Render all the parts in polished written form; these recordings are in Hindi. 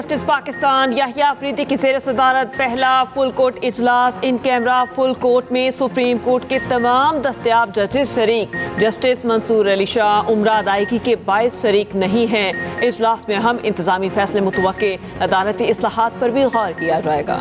जस्टिस पाकिस्तान याहिया अफरीदी की ज़ेर सदारत पहला फुल कोर्ट इजलास इन कैमरा फुल कोर्ट में सुप्रीम कोर्ट के तमाम दस्तयाब जजेस शरीक। जस्टिस मंसूर अली शाह उम्रा अदायगी के 22 शरीक नहीं हैं। इजलास में अहम इंतजामी फैसले मुतवक्के, अदालती इस्लाहात पर भी गौर किया जाएगा।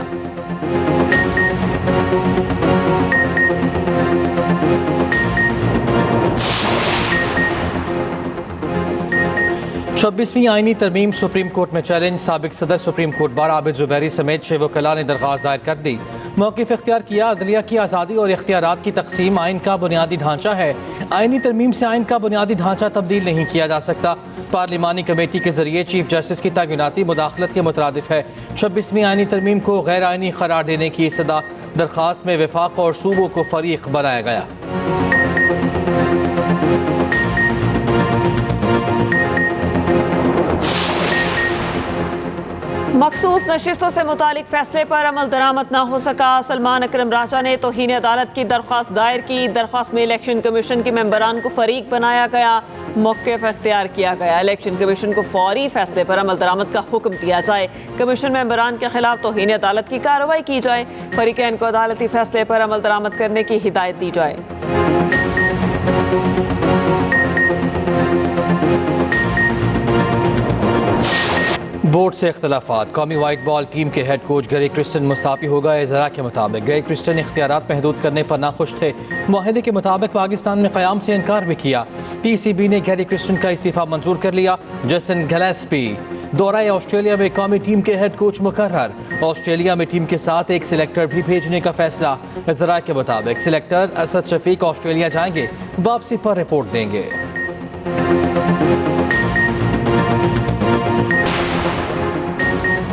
26वीं आईनी तरमीम सुप्रीम कोर्ट में चैलेंज। साबिक सदर supreme court bar Abid Zubairi समेत 6 वकला ने दरख्वास्त दायर कर दी। मौक़िफ़ इख्तियार किया, अदलिया की आज़ादी और इख्तियारात की तकसीम आइन का बुनियादी ढांचा है। आइनी तरमीम से आइन का बुनियादी ढांचा तब्दील नहीं किया जा सकता। पार्लिमानी कमेटी के जरिए चीफ जस्टिस की तैनाती मुदाखलत के मुतरादिफ है। 26वीं आइनी तरमीम को गैर आइनी करार देने की सदा दरख्वास्त में वफाक और सूबों को फरीक बनाया गया। मखसूस नशिस्तों से मुतालिक फैसले पर अमल दरामद न हो सका। सलमान अकरम राजा ने तौहीन अदालत की दरख्वास्त दायर की। दरख्वास्त में इलेक्शन कमीशन के मेंबरान को फरीक बनाया गया, मौक़िफ़ इख्तियार किया गया। इलेक्शन कमीशन को फौरी फैसले पर अमल दरामद का हुक्म दिया जाए। कमीशन मेंबरान के खिलाफ तौहीन अदालत की कार्रवाई की जाए। फरीकैन को अदालती फैसले पर अमल दरामद करने की हिदायत दी जाए। बोर्ड से इख्तलाफात। कौमी वाइट बॉल टीम के head coach Gary Kristen Mustafi हो गए। ज़रा के मुताबिक गैरी क्रिस्टन इख्तियारात महदूद करने पर नाखुश थे। मुआहदे के मुताबिक पाकिस्तान में क़याम से इनकार भी किया। PCB ने गैरी क्रिस्टन का इस्तीफ़ा मंजूर कर लिया। जेसन गिलेस्पी दौरा ऑस्ट्रेलिया में कौमी टीम के हेड कोच मुकर्रर। ऑस्ट्रेलिया में टीम के साथ एक सिलेक्टर भी भेजने का फैसला। ज़रा के मुताबिक सिलेक्टर असद शफीक ऑस्ट्रेलिया जाएंगे, वापसी पर रिपोर्ट देंगे।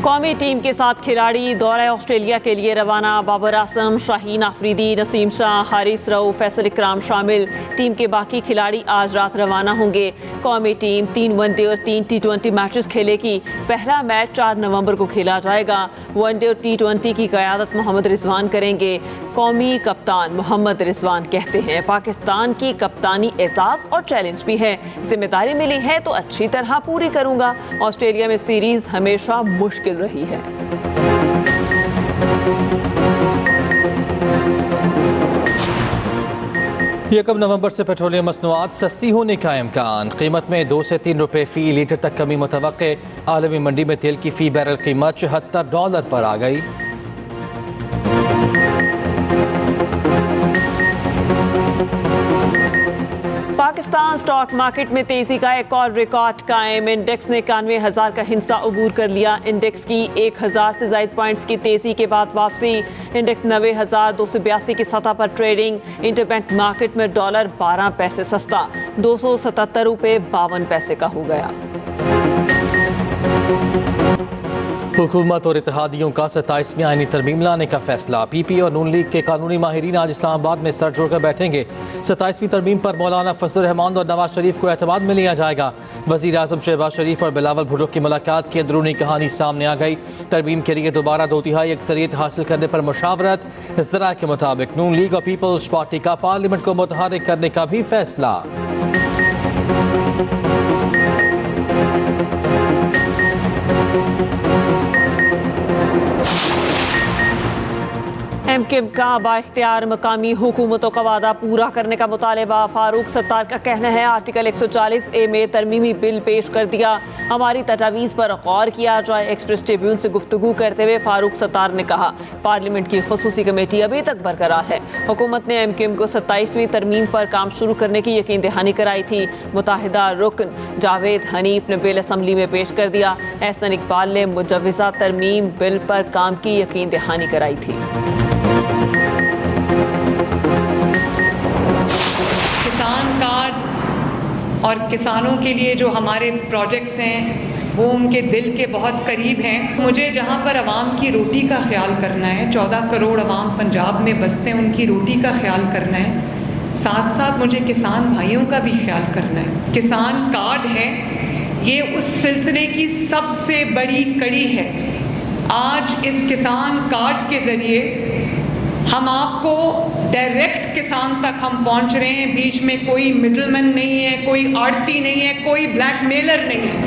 कौमी टीम के साथ खिलाड़ी दौरा ऑस्ट्रेलिया के लिए रवाना। बाबर आजम, शाहीन आफरीदी, नसीम शाह, हारिस रऊफ, फैसल इकराम शामिल। टीम के बाकी खिलाड़ी आज रात रवाना होंगे। कौमी टीम 3 वनडे और 3 T20 मैचेस खेलेगी। पहला मैच 4 नवंबर को खेला जाएगा। वनडे और T20 की क़यादत मोहम्मद रिजवान करेंगे। कौमी कप्तान मोहम्मद रिजवान कहते हैं, पाकिस्तान की कप्तानी एहसास और चैलेंज भी है। जिम्मेदारी मिली है तो अच्छी तरह पूरी करूंगा। ऑस्ट्रेलिया में सीरीज हमेशा मुश्किल रही है। यकम नवंबर से पेट्रोलियम मसनूआत सस्ती होने का इम्कान। कीमत में 2 से 3 रुपए फी लीटर तक कमी मुतवक्के। आलमी मंडी में तेल की फी बैरल कीमत $74 पर आ गई। पाकिस्तान स्टॉक मार्केट में तेजी का एक और रिकॉर्ड कायम। इंडेक्स ने 91,000 का हिस्सा अबूर कर लिया। इंडेक्स की 1000 से ज़ायद पॉइंट्स की तेजी के बाद वापसी। इंडेक्स 90,282 की सतह पर ट्रेडिंग। इंटरबैंक मार्केट में डॉलर 12 पैसे सस्ता ₹277.52 का हो गया। हुकूमत और इत्तेहादियों का 27वीं आईनी तरमीम लाने का फैसला। PP और नून लीग के कानूनी माहिरीन आज इस्लामाबाद में सर जोड़कर बैठेंगे। 27वीं तरमीम पर मौलाना फजल रहमान और नवाज शरीफ को एतमाद में लिया जाएगा। वज़ीर आज़म शहबाज शरीफ और बिलावल भुट्टो की मुलाकात की अंदरूनी कहानी सामने आ गई। तरमीम के लिए दोबारा 2/3 अक्सरियत हासिल करने पर मुशावरत। ज़रा के मुताबिक नून लीग और पीपल्स पार्टी का पार्लियामेंट को मुतहर्रिक करने का भी फैसला। MKIM का बाइख्तियार मकामी हुकूमतों का वादा पूरा करने का मुतालबा। फारूक सत्तार का कहना है, आर्टिकल 140A में तरमीमी बिल पेश कर दिया, हमारी तजावीज़ पर गौर किया जाए। एक्सप्रेस ट्रिब्यून से गुफ्तगू करते हुए फारूक सत्तार ने कहा, पार्लियामेंट की खुसूसी कमेटी अभी तक बरकरार है। हुकूमत ने MKIM को 27वीं तरमीम पर काम शुरू करने की यकीन दहानी कराई थी। मुताहिदा रुकन जावेद हनीफ ने बिल असम्बली में पेश कर दिया। एहसन इकबाल ने मुजव्वज़ा तरमीम बिल पर काम की यकीन दहानी कराई थी। किसान कार्ड और किसानों के लिए जो हमारे प्रोजेक्ट्स हैं वो उनके दिल के बहुत करीब हैं। मुझे जहाँ पर आवाम की रोटी का ख्याल करना है, 14 करोड़ आवाम पंजाब में बसते हैं, उनकी रोटी का ख्याल करना है, साथ साथ मुझे किसान भाइयों का भी ख्याल करना है। किसान कार्ड है, ये उस सिलसिले की सबसे बड़ी कड़ी है। आज इस किसान कार्ड के ज़रिए हम आपको डायरेक्ट किसान तक हम पहुंच रहे हैं। बीच में कोई मिडलमैन नहीं है, कोई आड़ती नहीं है, कोई ब्लैकमेलर नहीं है।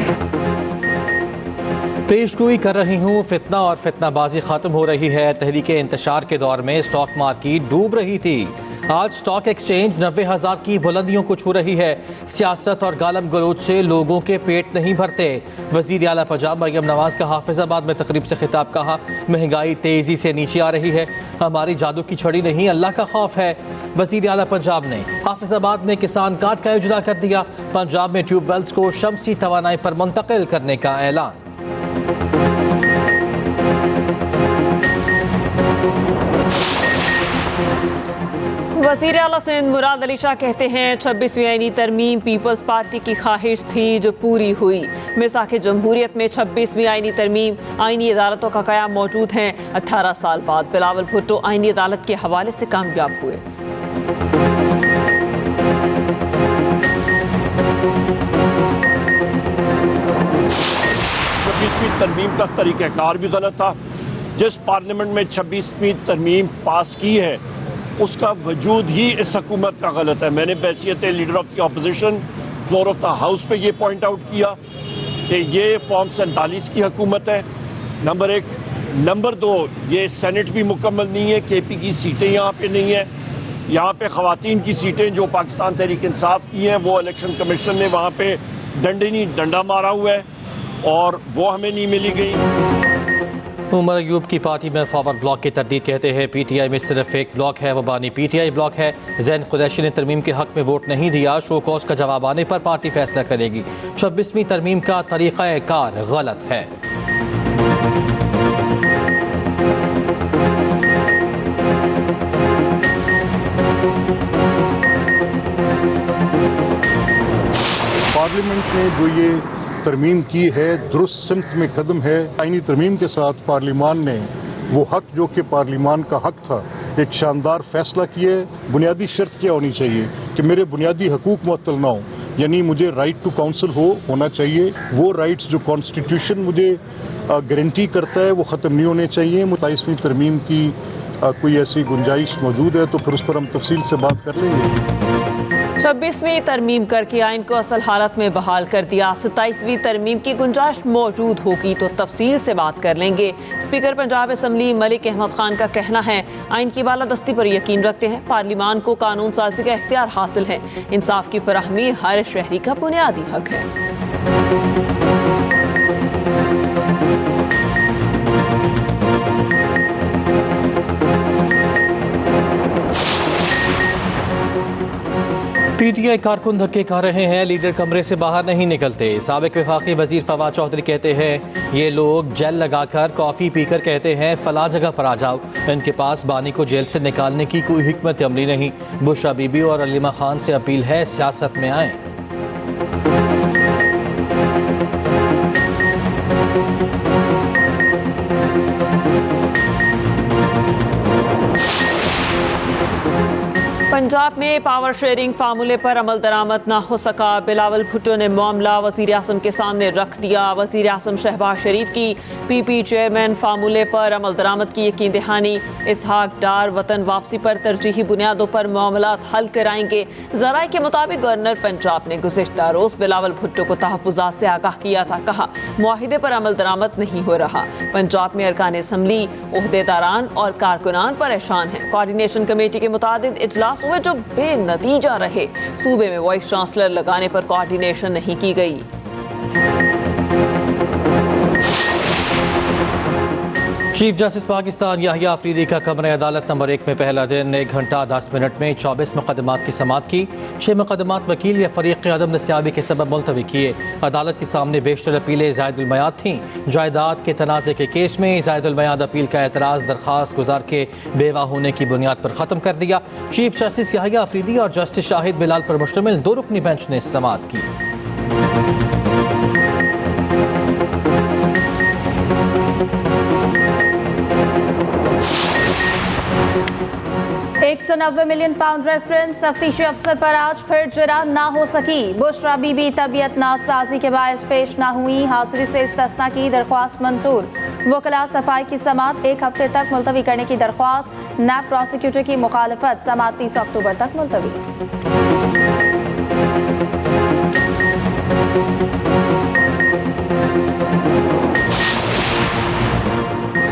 पेशगोई कर रही हूँ, फितना और फितनाबाजी ख़त्म हो रही है। तहरीक इंतशार के दौर में स्टॉक मार्केट डूब रही थी। आज स्टॉक एक्सचेंज 90,000 की बुलंदियों को छू रही है। सियासत और गालम गलोच से लोगों के पेट नहीं भरते। वज़ीर आला पंजाब मरियम नवाज का हाफिजाबाद में तकरीब से खिताब। कहा, महंगाई तेज़ी से नीचे आ रही है, हमारी जादू की छड़ी नहीं, अल्लाह का खौफ है। वज़ीर आला पंजाब ने हाफिजाबाद में किसान कार्ड का इजरा कर दिया। पंजाब में ट्यूबवेल्स को शमसी तवानाई पर मुंतकिल करने का ऐलान। वज़ीर आला सिंध मुराद अली शाह कहते हैं, 26वीं आईनी तरमीम पीपल्स पार्टी की ख्वाहिश थी जो पूरी हुई। मिसाक जमहूरियत में 26वीं आईनी तरमीम आईनी अदालतों का क़याम मौजूद है। 18 साल बाद बिलावल भुट्टो आईनी अदालत के हवाले से कामयाब हुए। तरमीम का तरीक़ाकार भी गलत था। जिस पार्लियामेंट में 26वीं तरमीम पास की है उसका वजूद ही इस हुकूमत का गलत है। मैंने बहसियत leader of the opposition floor of the house पे ये पॉइंट आउट किया कि ये फॉर्म 47 की हुकूमत है, नंबर 1। नंबर 2, ये सेनेट भी मुकम्मल नहीं है, KP की सीटें यहाँ पे नहीं है। यहाँ पे ख़वातीन की सीटें जो पाकिस्तान तहरीक इंसाफ की हैं वो इलेक्शन कमीशन ने वहाँ पे डंडा मारा हुआ है और वो हमें नहीं मिली गई। उमर अयूब की पार्टी में फॉरवर्ड ब्लॉक की तरदीद। कहते हैं PTI में सिर्फ एक ब्लॉक है, वो बानी PTI ब्लॉक है। जैन कुरैशी ने तरमीम के हक में वोट नहीं दिया। शो कॉज का जवाब आने पर पार्टी फैसला करेगी। 26वीं तरमीम का तरीक़ाकार गलत है। पार्लियामेंट ने जो ये तरमीम की है दुरुस्त सिमत में कदम है। आईनी तरमीम के साथ पार्लियामान ने वो हक जो कि पार्लियामान का हक था एक शानदार फैसला किया। बुनियादी शर्त क्या होनी चाहिए कि मेरे बुनियादी हकूक मुअत्तल ना हो, यानी मुझे राइट टू काउंसिल होना चाहिए। वो राइट्स जो कॉन्स्टिट्यूशन मुझे गारंटी करता है वो ख़त्म नहीं होने चाहिए। 27वीं तरमीम की कोई ऐसी गुंजाइश मौजूद है तो फिर उस पर हम तफसील से बात कर लेंगे। 26वीं तरमीम करके आइन को असल हालत में बहाल कर दिया। 27वीं तरमीम की गुंजाइश मौजूद होगी तो तफसील से बात कर लेंगे। स्पीकर पंजाब असम्बली मलिक अहमद खान का कहना है, आइन की बालादस्ती पर यकीन रखते हैं। पार्लियामान को कानून साजी का इख्तियार हासिल है। इंसाफ की फराहमी हर शहरी का बुनियादी हक है। PTI कारकुन धक्के खा रहे हैं, लीडर कमरे से बाहर नहीं निकलते। साबिक वफाकी वजीर फवाद चौधरी कहते हैं, ये लोग जेल लगाकर कॉफ़ी पीकर कहते हैं फला जगह पर आ जाओ। इनके पास बानी को जेल से निकालने की कोई हिकमत अमली नहीं। बुशरा बीबी और अलीमा खान से अपील है, सियासत में आएँ। 'पंजाब में पावर शेयरिंग फार्मूले पर अमल दरामद ना हो सका। बिलावल भुट्टो ने मामला वज़ीर आज़म के सामने रख दिया। वज़ीर आज़म शहबाज शरीफ की PP चेयरमैन फार्मूले पर अमल दरामद की यकीन दहानी। इसहाक डार वतन वापसी पर तरजीही बुनियादों पर मामलात हल कराएंगे। ज़राए के मुताबिक गवर्नर पंजाब ने गुज़िश्ता रोज़ बिलावल भुट्टो को तहफ़्फ़ुज़ात से आगाह किया था। कहा, मुआहिदे पर अमल दरामद नहीं हो रहा। पंजाब में अरकान असम्बली, ओहदेदारान और कारकुनान परेशान हैं। कोऑर्डिनेशन कमेटी के मुतादिद इजलास हुए जो बेनतीजा रहे। सूबे में वाइस चांसलर लगाने पर कोऑर्डिनेशन नहीं की गई। चीफ जस्टिस पाकिस्तान याहिया अफरीदी का कमरे अदालत नंबर 1 में पहला दिन 1 घंटा 10 मिनट में 24 मुकदमात की समाअत की। 6 मुकदमात वकील या फरीक की अदम दस्तियाबी के सबब मुलतवी किए। अदालत के सामने बेशतर अपीलें ज़ायदुल मयाद थीं। जायदाद के तनाज़े के केस में ज़ायदुल मयाद अपील का एतराज़ दरख्वास्त गुजार के बेवा होने की बुनियाद पर ख़त्म कर दिया। चीफ जस्टिस याहिया अफरीदी और जस्टिस शाहिद बिलाल पर मुश्तमिल 2 रुकनी बेंच ने समाअत की। 190 मिलियन पाउंड रेफरेंस तफ्तीशी अफसर पर आज फिर जिरा ना हो सकी। बुशरा बीबी तबीयत नासाजी के बायस पेश ना हुई। हाजिरी से इस्तिस्ना की दरख्वास्त मंजूर। वकला सफाई की समाअत 1 हफ्ते तक मुलतवी करने की दरख्वास्त। नैब प्रोसिक्यूटर की मुखालफत। समाअत 30 अक्टूबर तक मुलतवी।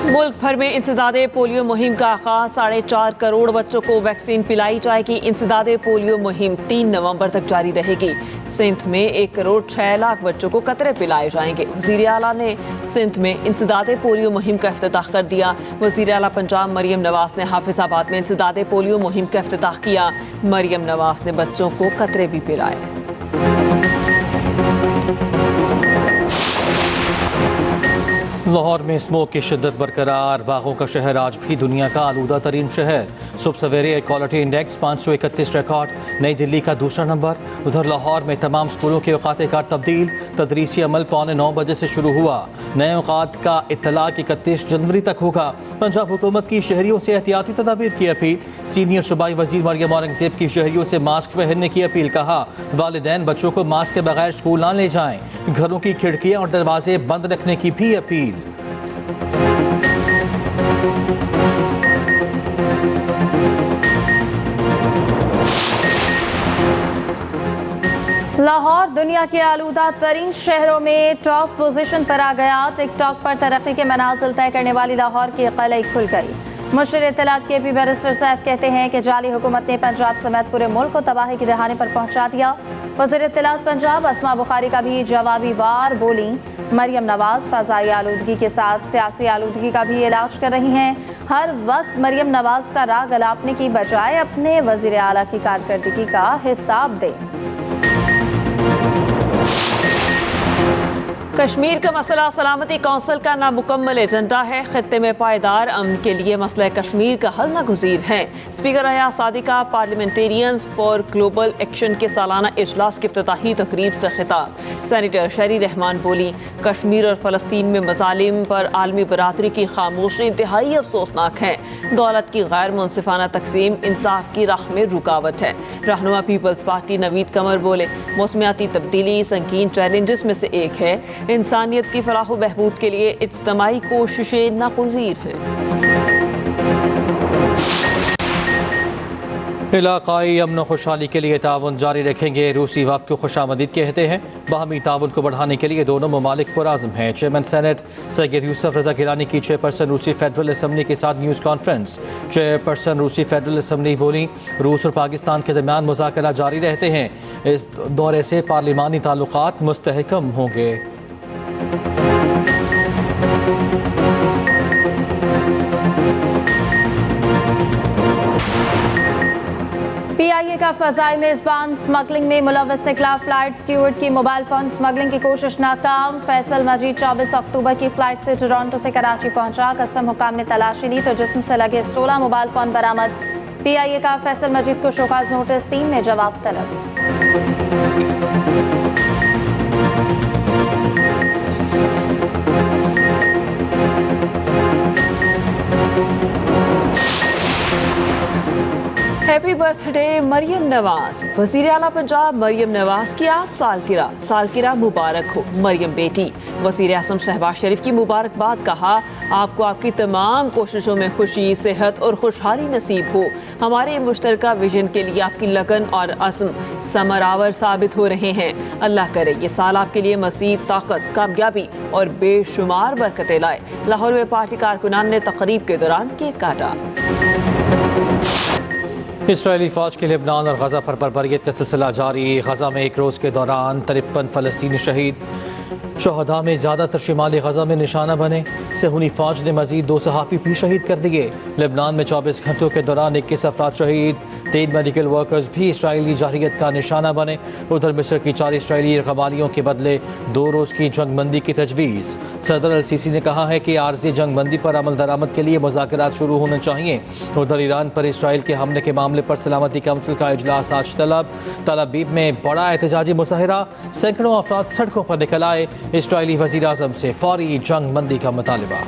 मुल्क भर में इंसदादे पोलियो मुहिम का आगाज। 4.5 करोड़ बच्चों को वैक्सीन पिलाई जाएगी। इंसदादे पोलियो मुहिम 3 नवंबर तक जारी रहेगी। सिंध में 1 करोड़ 6 लाख बच्चों को कतरे पिलाए जाएंगे। वज़ीर आला ने सिंध में इंसदादे पोलियो मुहिम का इफ्तिताह कर दिया। वज़ीर आला पंजाब मरियम नवाज ने हाफिजाबाद में इंसदादे पोलियो मुहिम का इफ्तिताह किया। मरियम नवाज ने बच्चों को कतरे भी पिलाए। लाहौर में स्मोक की शिद्दत बरकरार। बागों का शहर आज भी दुनिया का आलूदा तरीन शहर। सुबह सवेरे एयर क्वालिटी इंडेक्स 531 रिकॉर्ड। नई दिल्ली का दूसरा नंबर। उधर लाहौर में तमाम स्कूलों के औकात कार तब्दील। तदरीसी अमल 8:45 बजे से शुरू हुआ। नए औकात का इत्तलाक 31 जनवरी तक होगा। पंजाब हुकूमत की शहरियों से एहतियाती तदाबीर की अपील। सीनियर सूबाई वजीर मरियम औरंगजेब की शहरियों से मास्क पहनने की अपील। कहा वालिदैन बच्चों को मास्क के बगैर स्कूल ना ले जाएं। घरों की खिड़कियां और दरवाजे बंद रखने की भी अपील। लाहौर दुनिया के आलूदा तरीन शहरों में टॉप पोजीशन पर आ गया। टिकटॉक पर तरक्की के मनाजिल तय करने वाली लाहौर की कलई खुल गई। मुशीर इत्तलात के पी बैरिस्टर सैफ कहते हैं कि जाली हुकूमत ने पंजाब समेत पूरे मुल्क को तबाही के दहाने पर पहुंचा दिया। वज़ीर इत्तलात पंजाब अस्मा बुखारी का भी जवाबी वार बोली। मरियम नवाज फ़ज़ाई आलूदगी के साथ सियासी आलूदगी का भी इलाज कर रही हैं। हर वक्त मरियम नवाज का राग अलापने की बजाय अपने वज़ीर आला की कारकर्दगी का हिसाब दें। कश्मीर का मसला सलामती कौंसिल का नामुकम्मल एजेंडा है। खित्ते में पायदार अमन के लिए मसला कश्मीर का हल नागुज़ीर है। स्पीकर हया Sadiqa parliamentarians for global action के सालाना इजलास की इफ्तिताही तकरीब से खिताब। सेनेटर शहरी रहमान बोली कश्मीर और फ़लस्तीन में मज़ालिम पर आलमी बरादरी की खामोशी इंतहाई अफसोसनाक है। दौलत की गैर मुनसिफाना तकसीम इंसाफ की राह में रुकावट है। रहनुमा पीपल्स पार्टी नवीद कमर बोले मौसमियाती तब्दीली संगीन चैलेंजेस में से एक है। इंसानियत की फलाह बहबूद के लिए इज्तिमाई कोशिशें नागुज़ीर हैं। इलाकाई अमन खुशहाली के लिए ताउन जारी रखेंगे। रूसी वफ़द को खुशामदीद कहते हैं। बाहमी ताउन को बढ़ाने के लिए दोनों ममालिक पुरआज़म हैं। चेयरमैन सेनेट सैयद यूसुफ रज़ा गिलानी की चेयरपर्सन रूसी फेडरल असम्बली के साथ न्यूज़ कॉन्फ्रेंस। चेयरपर्सन रूसी फेडरल असम्बली बोली रूस और पाकिस्तान के दरमियान मुज़ाकरा जारी रहते हैं। इस दौरे से पार्लिमानी ताल्लुकात मुस्तहकम होंगे। PIA का फ़ज़ाई मेज़बान स्मगलिंग में मुलव्वस निकला। फ्लाइट स्टीवर्ड की मोबाइल फ़ोन स्मगलिंग की कोशिश नाकाम। फैसल मजीद 24 अक्टूबर की फ़्लाइट से टोरंटो से कराची पहुंचा। कस्टम हुकाम ने तलाशी ली तो जिस्म से लगे 16 मोबाइल फ़ोन बरामद। PIA का फैसल मजीद को शोकाज नोटिस 3 में जवाब तलब। Happy birthday Maryam Nawaz. वज़ीर आला पंजाब मरियम नवाज की आज सालगिरह मुबारक हो। मरियम बेटी वज़ीर आज़म शहबाज शरीफ की मुबारकबाद। कहा आपको आपकी तमाम कोशिशों में खुशी सेहत और खुशहाली नसीब हो। हमारे मुश्तरका विजन के लिए आपकी लगन और अज़्म समरावर साबित हो रहे हैं। अल्लाह करे ये साल आपके लिए मज़ीद ताकत कामयाबी और बेशुमार बरकतें लाए। लाहौर में पार्टी कारकुनान ने तकरीब के दौरान केक काटा। इसराइली फ़ौज के लेबनान और गज़ा पर बर्बरियत का सिलसिला जारी। गज़ा में एक रोज़ के दौरान 53 फ़लस्तीनी शहीद। शहदा में ज़्यादातर शिमाली गज़ा में निशाना बने। सहूनी फ़ौज ने मज़ीद 2 सहाफ़ी भी शहीद कर दिए। लेबनान में 24 घंटों के दौरान 21 अफराद शहीद। 3 मेडिकल वर्कर्स भी इसराइली जारहियत का निशाना बने। उधर मिस्र की 4 इसराइली कबालियों के बदले 2 रोज़ की जंगबंदी की तजवीज़। सदर अल-सीसी ने कहा है कि आर्जी जंगबंदी पर अमल दरामद के लिए मुज़ाकरात शुरू होने चाहिए। उधर ईरान पर इसराइल के हमले के मामले पर सलामती काउंसिल का इजलास आज तल अबीब में बड़ा एहतजाजी मुजाहिरा। सैकड़ों अफराद सड़कों पर निकल आए। इसराइली वज़ीर आज़म से फौरी जंगबंदी का मुतालिबा।